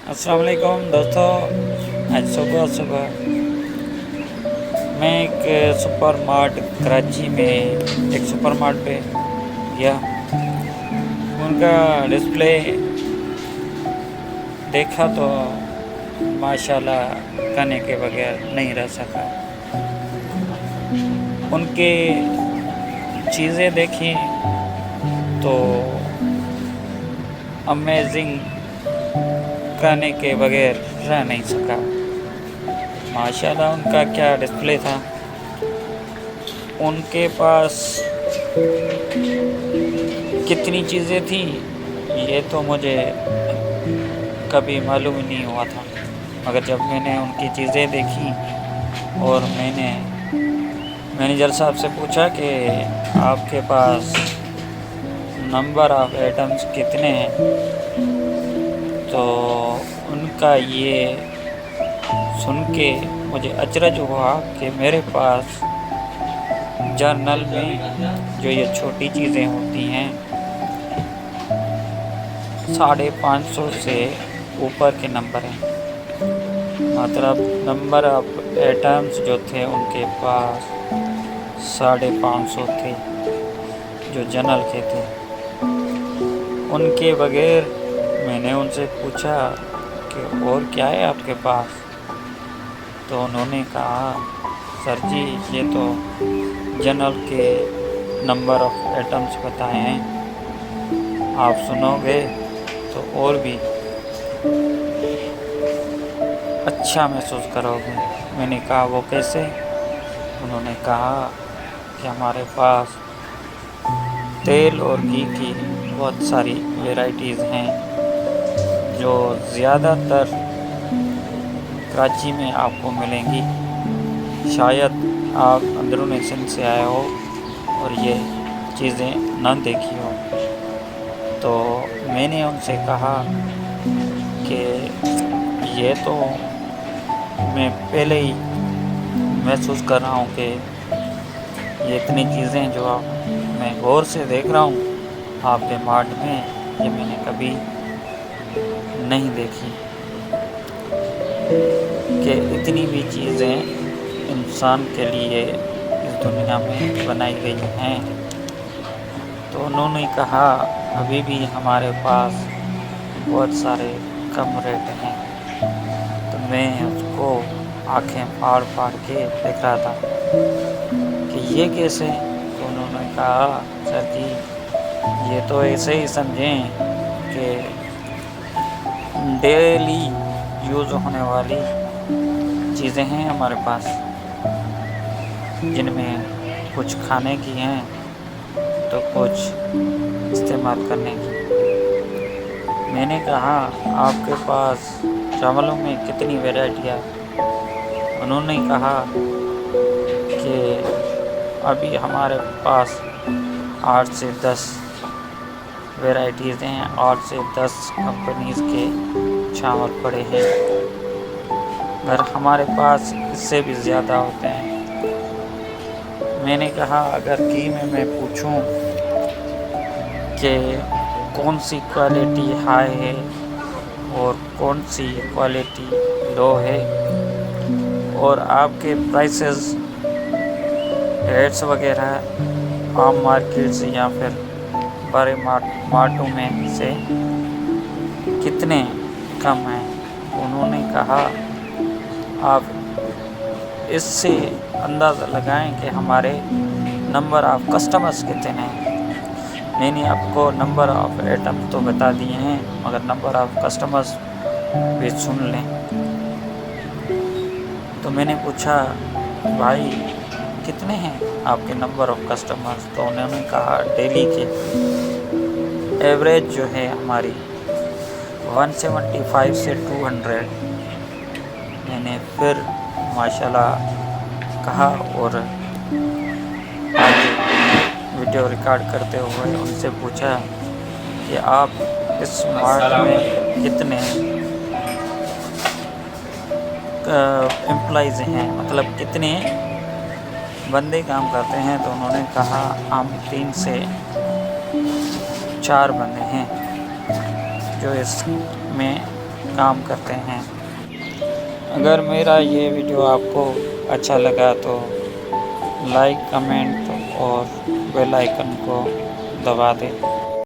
अस्सलाम वालेकुम दोस्तों। आज सुबह सुबह मैं एक सुपर मार्ट कराची में एक सुपर मार्ट पे गया। उनका डिस्प्ले देखा तो माशाल्लाह कहने के बगैर नहीं रह सका। उनके चीज़ें देखी तो अमेजिंग कहने के बगैर रह नहीं सका। माशाल्लाह उनका क्या डिस्प्ले था। उनके पास कितनी चीज़ें थी ये तो मुझे कभी मालूम ही नहीं हुआ था, मगर जब मैंने उनकी चीज़ें देखी और मैंने मैनेजर साहब से पूछा कि आपके पास नंबर ऑफ़ आइटम्स कितने हैं, तो उनका ये सुन के मुझे अचरज हुआ कि मेरे पास जर्नल में जो ये छोटी चीज़ें होती हैं 550 से ऊपर के नंबर हैं। मतलब नंबर ऑफ आइटम्स जो थे उनके पास 550 थे जो जर्नल के थे। उनके बगैर मैंने उनसे पूछा कि और क्या है आपके पास, तो उन्होंने कहा सर जी ये तो जर्नल के नंबर ऑफ़ आइटम्स बताए हैं, आप सुनोगे तो और भी अच्छा महसूस करोगे। मैंने कहा वो कैसे? उन्होंने कहा कि हमारे पास तेल और घी की बहुत सारी वैराइटीज़ हैं जो ज़्यादातर कराची में आपको मिलेंगी। शायद आप अंदरूनी सिंध से आए हो और ये चीज़ें न देखी हो। तो मैंने उनसे कहा कि ये तो मैं पहले ही महसूस कर रहा हूँ कि ये इतनी चीज़ें जो मैं गौर से देख रहा हूँ आपके मार्ट में, ये मैंने कभी नहीं देखी कि इतनी भी चीज़ें इंसान के लिए इस दुनिया में बनाई गई हैं। तो उन्होंने कहा अभी भी हमारे पास बहुत सारे कम रेट हैं। तो मैं उसको आंखें फाड़ फाड़ के देख रहा था कि ये कैसे। तो उन्होंने कहा सर जी ये तो ऐसे ही समझें कि डेली यूज़ होने वाली चीज़ें हैं हमारे पास, जिनमें कुछ खाने की हैं तो कुछ इस्तेमाल करने की। मैंने कहा आपके पास चावलों में कितनी वैरायटियाँ? उन्होंने कहा कि अभी हमारे पास 8 से 10 वैराइटीज़ हैं, 8 से 10 कंपनीज़ के चावल पड़े हैं, मगर हमारे पास इससे भी ज़्यादा होते हैं। मैंने कहा अगर घी में मैं पूछूं कि कौन सी क्वालिटी हाई है और कौन सी क्वालिटी लो है, और आपके प्राइसेस रेट्स वगैरह आम मार्केट से या फिर बड़े मार्टों में से कितने कम हैं, उन्होंने कहा आप इससे अंदाज़ा लगाएं कि हमारे नंबर ऑफ़ कस्टमर्स कितने हैं। मैंने आपको नंबर ऑफ़ आइटम तो बता दिए हैं, मगर नंबर ऑफ़ कस्टमर्स भी सुन लें। तो मैंने पूछा भाई कितने हैं आपके नंबर ऑफ़ कस्टमर्स? तो उन्होंने कहा डेली के एवरेज जो है हमारी 175 से 200। मैंने फिर माशाल्लाह कहा और आगे वीडियो रिकॉर्ड करते हुए उनसे पूछा कि आप इस मार्ट में कितने एम्प्लॉइज़ हैं, मतलब कितने बंदे काम करते हैं? तो उन्होंने कहा हम 3 से 4 बंदे हैं जो इसमें کام کرتے ہیں۔ اگر میرا یہ ویڈیو آپ کو اچھا لگا تو لائک، کمنٹ اور بیل آئیکن کو دبا دیں۔